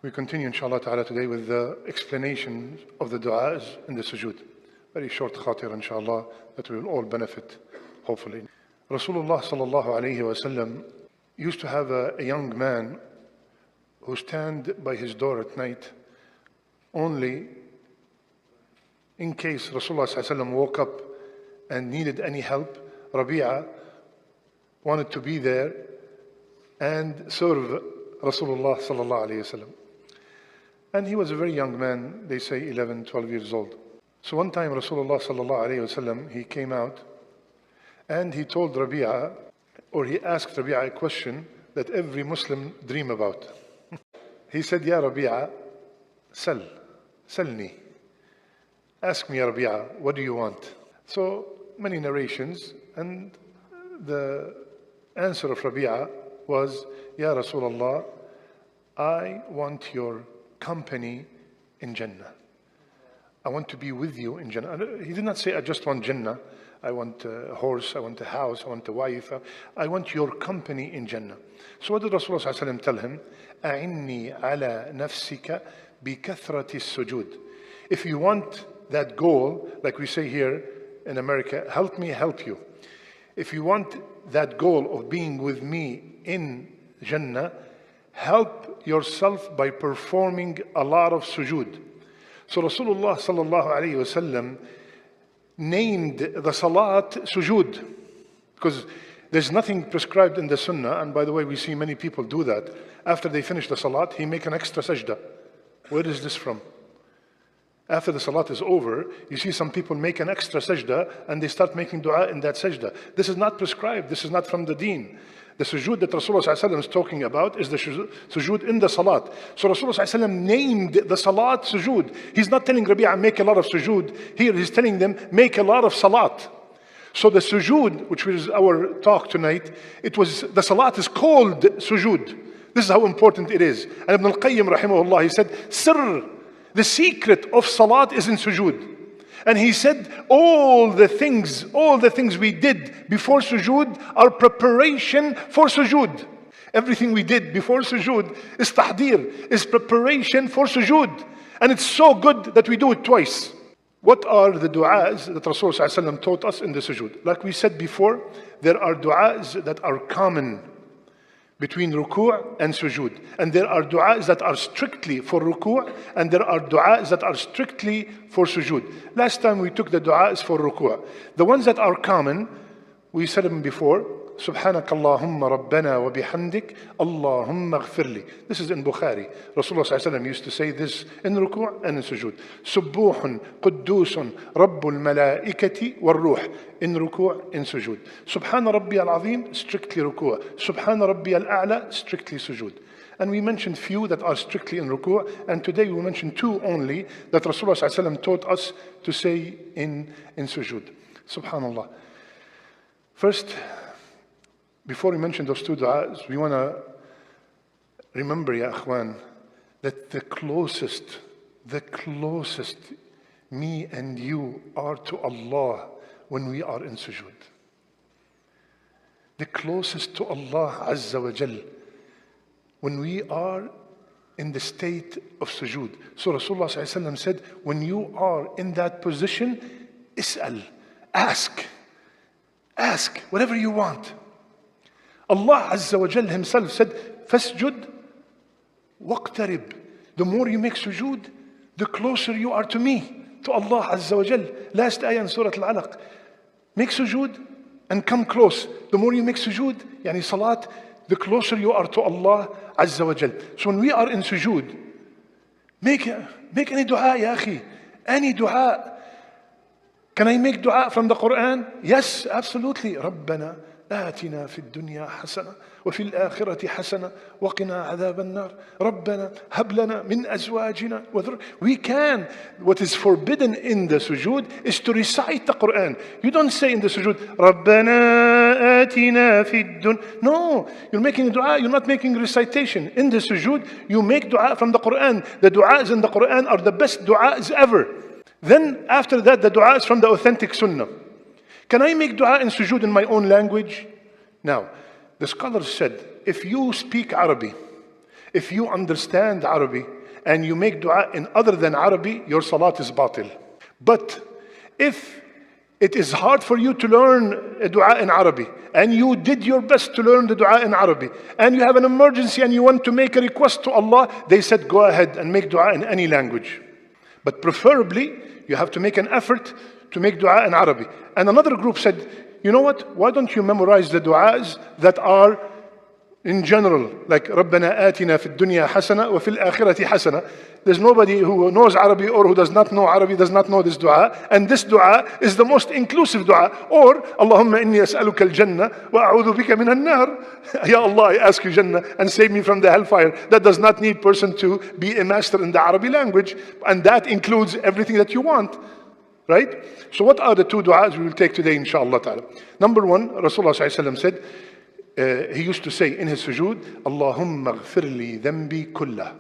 We continue inshallah ta'ala today with the explanation of the du'as in the sujood. Very short khatir inshallah that we will all benefit hopefully. Rasulullah sallallahu alayhi wa sallam used to have a young man who stand by his door at night only in case Rasulullah sallallahu alayhi wa sallam woke up and needed any help. Rabi'a wanted to be there and serve Rasulullah sallallahu alayhi wa sallam. And he was a very young man, they say 11, 12 years old. So one time Rasulullah sallallahu alayhi wa sallam, he came out and he told Rabi'a, or he asked Rabi'a a question that every Muslim dream about. He said, Ya Rabi'a, salni. Ask me, Ya Rabi'a, what do you want? So many narrations, and the answer of Rabi'a was, Ya Rasulullah, I want your company in Jannah. I want to be with you in Jannah. He did not say, I just want Jannah. I want a horse, I want a house, I want a wife. I want your company in Jannah. So what did Rasulullah ﷺ tell him? أعني على نفسك بكثرة السجود. If you want that goal, like we say here in America, help me help you. If you want that goal of being with me in Jannah, help yourself by performing a lot of sujood. So Rasulullah sallallahu alayhi wa sallam named the salat sujood, because there's nothing prescribed in the sunnah, and by the way, we see many people do that. After they finish the salat, he make an extra sajda. Where is this from? After the salat is over, you see some people make an extra sajda and they start making dua in that sajda. This is not prescribed. This is not from the deen. The sujood that Rasulullah is talking about is the sujood in the salat. So Rasulullah named the salat sujood. He's not telling Rabi'a make a lot of sujood. Here he's telling them make a lot of salat. So the sujood, which is our talk tonight, the salat is called sujood. This is how important it is. And Ibn al-Qayyim rahimahullah, he said, sirr, the secret of salat is in sujood. And he said, all the things we did before sujood are preparation for sujood. Everything we did before sujood is tahdir, is preparation for sujood. And it's so good that we do it twice. What are the du'as that Rasulullah taught us in the sujood? Like we said before, there are du'as that are common between ruku' and sujood. And there are du'as that are strictly for ruku' and there are du'as that are strictly for sujood. Last time we took the du'as for ruku'. The ones that are common, we said them before. Subhanak Allahumma Rabbana wa bihamdik Allahumma ghfirli. This is in Bukhari. Rasulullah used to say this in ruku' and in sujood. Subbuhun, Quddusun, Rabbul Malaikati wal Ruh. In ruku' in sujood. Subhana Rabbi al-Azim, strictly ruku'. Subhana Rabbi al-A'la, strictly sujood. And we mentioned few that are strictly in ruku', and today we mentioned two only that Rasulullah taught us to say in sujood. Subhanallah. First, before we mention those two du'as, we want to remember, ya akhwan, that the closest me and you are to Allah when we are in sujood. The closest to Allah Azza wa Jal when we are in the state of sujood. So Rasulullah said, when you are in that position, is'al, ask whatever you want. Allah Azza wa Jal himself said, Fasjud waqtarib. The more you make sujood, the closer you are to me, to Allah Azza wa Jal. Last ayah in Surah Al-Alaq. Make sujood and come close. The more you make sujood, yani salat, the closer you are to Allah Azza wa Jal. So when we are in sujood, make any dua, ya akhi. Any dua. Can I make dua from the Quran? Yes, absolutely. Rabbana آتنا في الدنيا حسنة وفي الآخرة حسنة وقنا عذاب النار ربنا هب لنا من أزواجنا وذرياتنا. We can. What is forbidden in the sujood is to recite the Quran. You don't say in the sujood ربنا آتنا في الدنيا. No, you're making dua, you're not making recitation. In the sujood, you make dua from the Quran. The du'as in the Quran are the best du'as ever. Then after that, the du'as from the authentic sunnah. Can I make dua in sujood in my own language? Now, the scholars said, if you speak Arabic, if you understand Arabic, and you make dua in other than Arabic, your salat is batil. But if it is hard for you to learn a dua in Arabic, and you did your best to learn the dua in Arabic, and you have an emergency and you want to make a request to Allah, they said go ahead and make dua in any language. But preferably, you have to make an effort to make dua in Arabic. And another group said, you know what? Why don't you memorize the duas that are in general, like رَبَّنَا آتِنَا فِي الدُّنْيَا حَسَنَةً وَفِي الْآخِرَةِ حَسَنَةً. There's nobody who knows Arabic or who does not know Arabic, does not know this dua. And this dua is the most inclusive dua. Or, Allahumma inni as'aluka al-jannah wa a'udhu bika min al-nar. Ya Allah, I ask you Jannah and save me from the hellfire. That does not need person to be a master in the Arabic language. And that includes everything that you want. Right? So what are the two du'as we will take today, inshallah ta'ala? Number one, Rasulullah sallallahu alayhi wa sallam said, he used to say in his sujood, Allahumma ghfir li dhanbi kullah,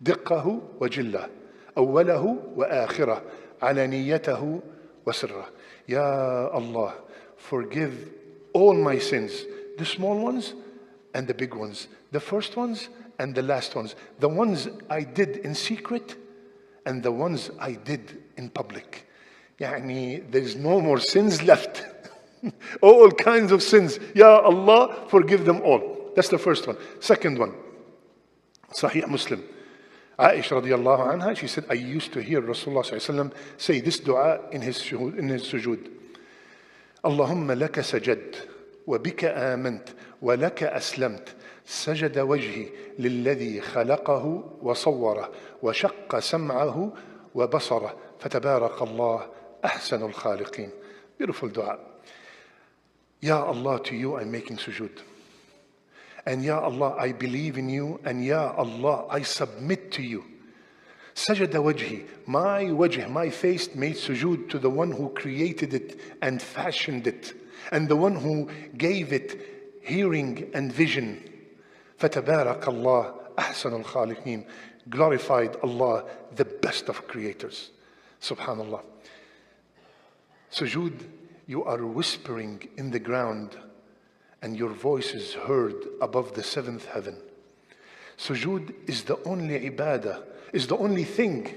diqqahu wa jillah, awwalahu wa akhirah, alaniyatahu wa sirrah. Ya Allah, forgive all my sins, the small ones and the big ones, the first ones and the last ones, the ones I did in secret and the ones I did in public. Yani, there's no more sins left. All kinds of sins. Ya Allah, forgive them all. That's the first one. Second one, Sahih Muslim. Aisha radiallahu anha, she said, I used to hear Rasulullah sallallahu alayhi wa sallam say this dua in his sujood. Allahumma laka sajad, wa bika amant, wa laka aslamt. سجد وجهي للذي خلقه وصوره وشق سمعه وبصره فتبارك الله أحسن الخالقين. Beautiful dua. Ya Allah, to you I'm making sujood. And Ya Allah, I believe in you. And Ya Allah, I submit to you. Sajada wajhi, my wajh, my face made sujood to the one who created it and fashioned it, and the one who gave it hearing and vision. فَتَبَارَكَ اللَّهُ أَحْسَنُ الْخَالِقِينَ. Glorified Allah, the best of creators. Subhanallah. Sujood, you are whispering in the ground and your voice is heard above the seventh heaven. Sujood is the only ibadah, is the only thing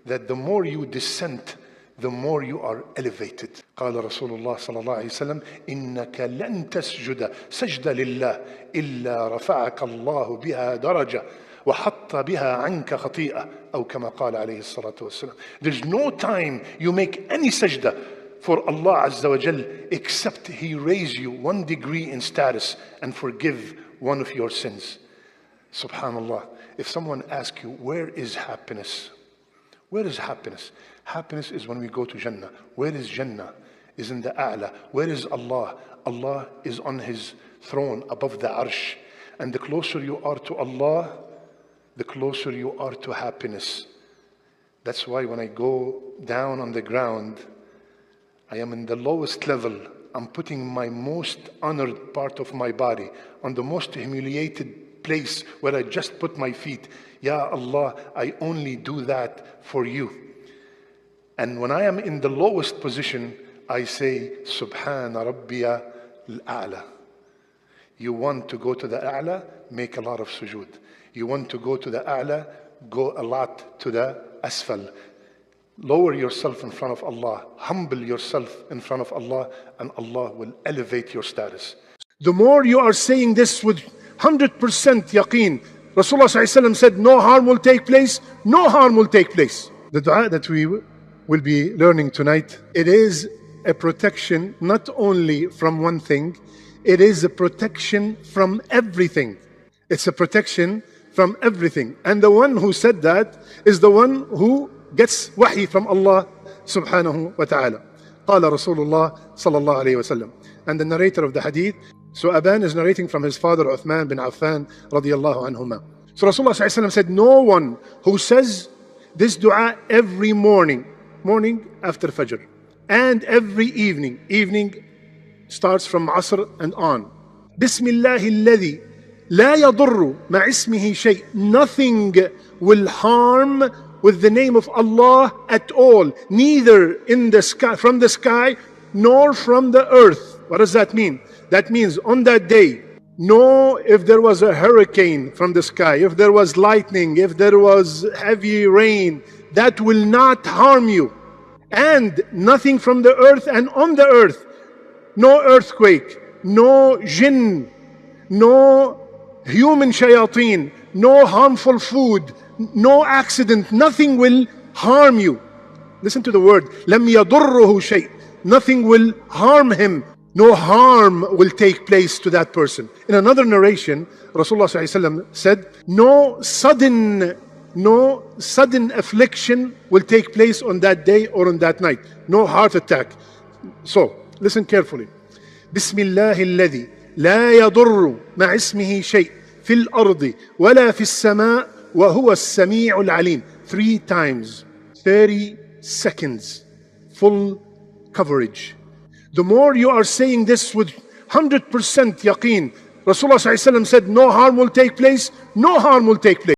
that the more you descend, the more you are elevated. قال رسول الله صلى الله عليه وسلم إنك لن تسجد سجدة لله إلا رفعك الله بها درجة وحط بها عنك خطيئة أو كما قال عليه الصلاة والسلام. There's no time you make any sajda for Allah Azza wa Jal except He raise you 1 degree in status and forgive one of your sins. Subhanallah. If someone asks you, where is happiness? Where is happiness? Happiness is when we go to Jannah. Where is Jannah? Is in the A'la. Where is Allah? Allah is on His throne above the Arsh. And the closer you are to Allah, the closer you are to happiness. That's why when I go down on the ground, I am in the lowest level. I'm putting my most honored part of my body on the most humiliated place where I just put my feet. Ya Allah, I only do that for you. And when I am in the lowest position, I say, Subhana Rabbiya al-A'la. You want to go to the A'la, make a lot of sujood. You want to go to the A'la, go a lot to the Asfal. Lower yourself in front of Allah. Humble yourself in front of Allah, and Allah will elevate your status. The more you are saying this with 100% yaqeen, Rasulullah ﷺ said, no harm will take place, no harm will take place. The dua that we will be learning tonight, it is a protection not only from one thing, it is a protection from everything. It's a protection from everything. And the one who said that is the one who gets wahi from Allah subhanahu wa ta'ala. قال رسول الله صلى الله عليه وسلم. And the narrator of the hadith, so Aban is narrating from his father Uthman bin Affan radiyallahu anhuma. So Rasulullah sallallahu alaihi wasallam said, no one who says this dua every morning after Fajr, and every evening starts from Asr and on. Bismillahi alladhi la yadurru ma ismihi shay. Nothing will harm with the name of Allah at all, neither in the sky, from the sky, nor from the earth. What does that mean? That means on that day, No, if there was a hurricane from the sky, if there was lightning, if there was heavy rain, that will not harm you. And nothing from the earth and on the earth. No earthquake, no jinn, no human shayateen, no harmful food, no accident, nothing will harm you. Listen to the word, لم يضره شيء. Nothing will harm him. No harm will take place to that person. In another narration, Rasulullah ﷺ said, no sudden affliction will take place on that day or on that night. No heart attack. So, listen carefully. بسم الله الذي لا يضر مع اسمه شيء في الأرض ولا في السماء وهو السميع العليم. 3 times, 30 seconds, full coverage. The more you are saying this with 100% yaqeen, Rasulullah ﷺ said, no harm will take place, no harm will take place.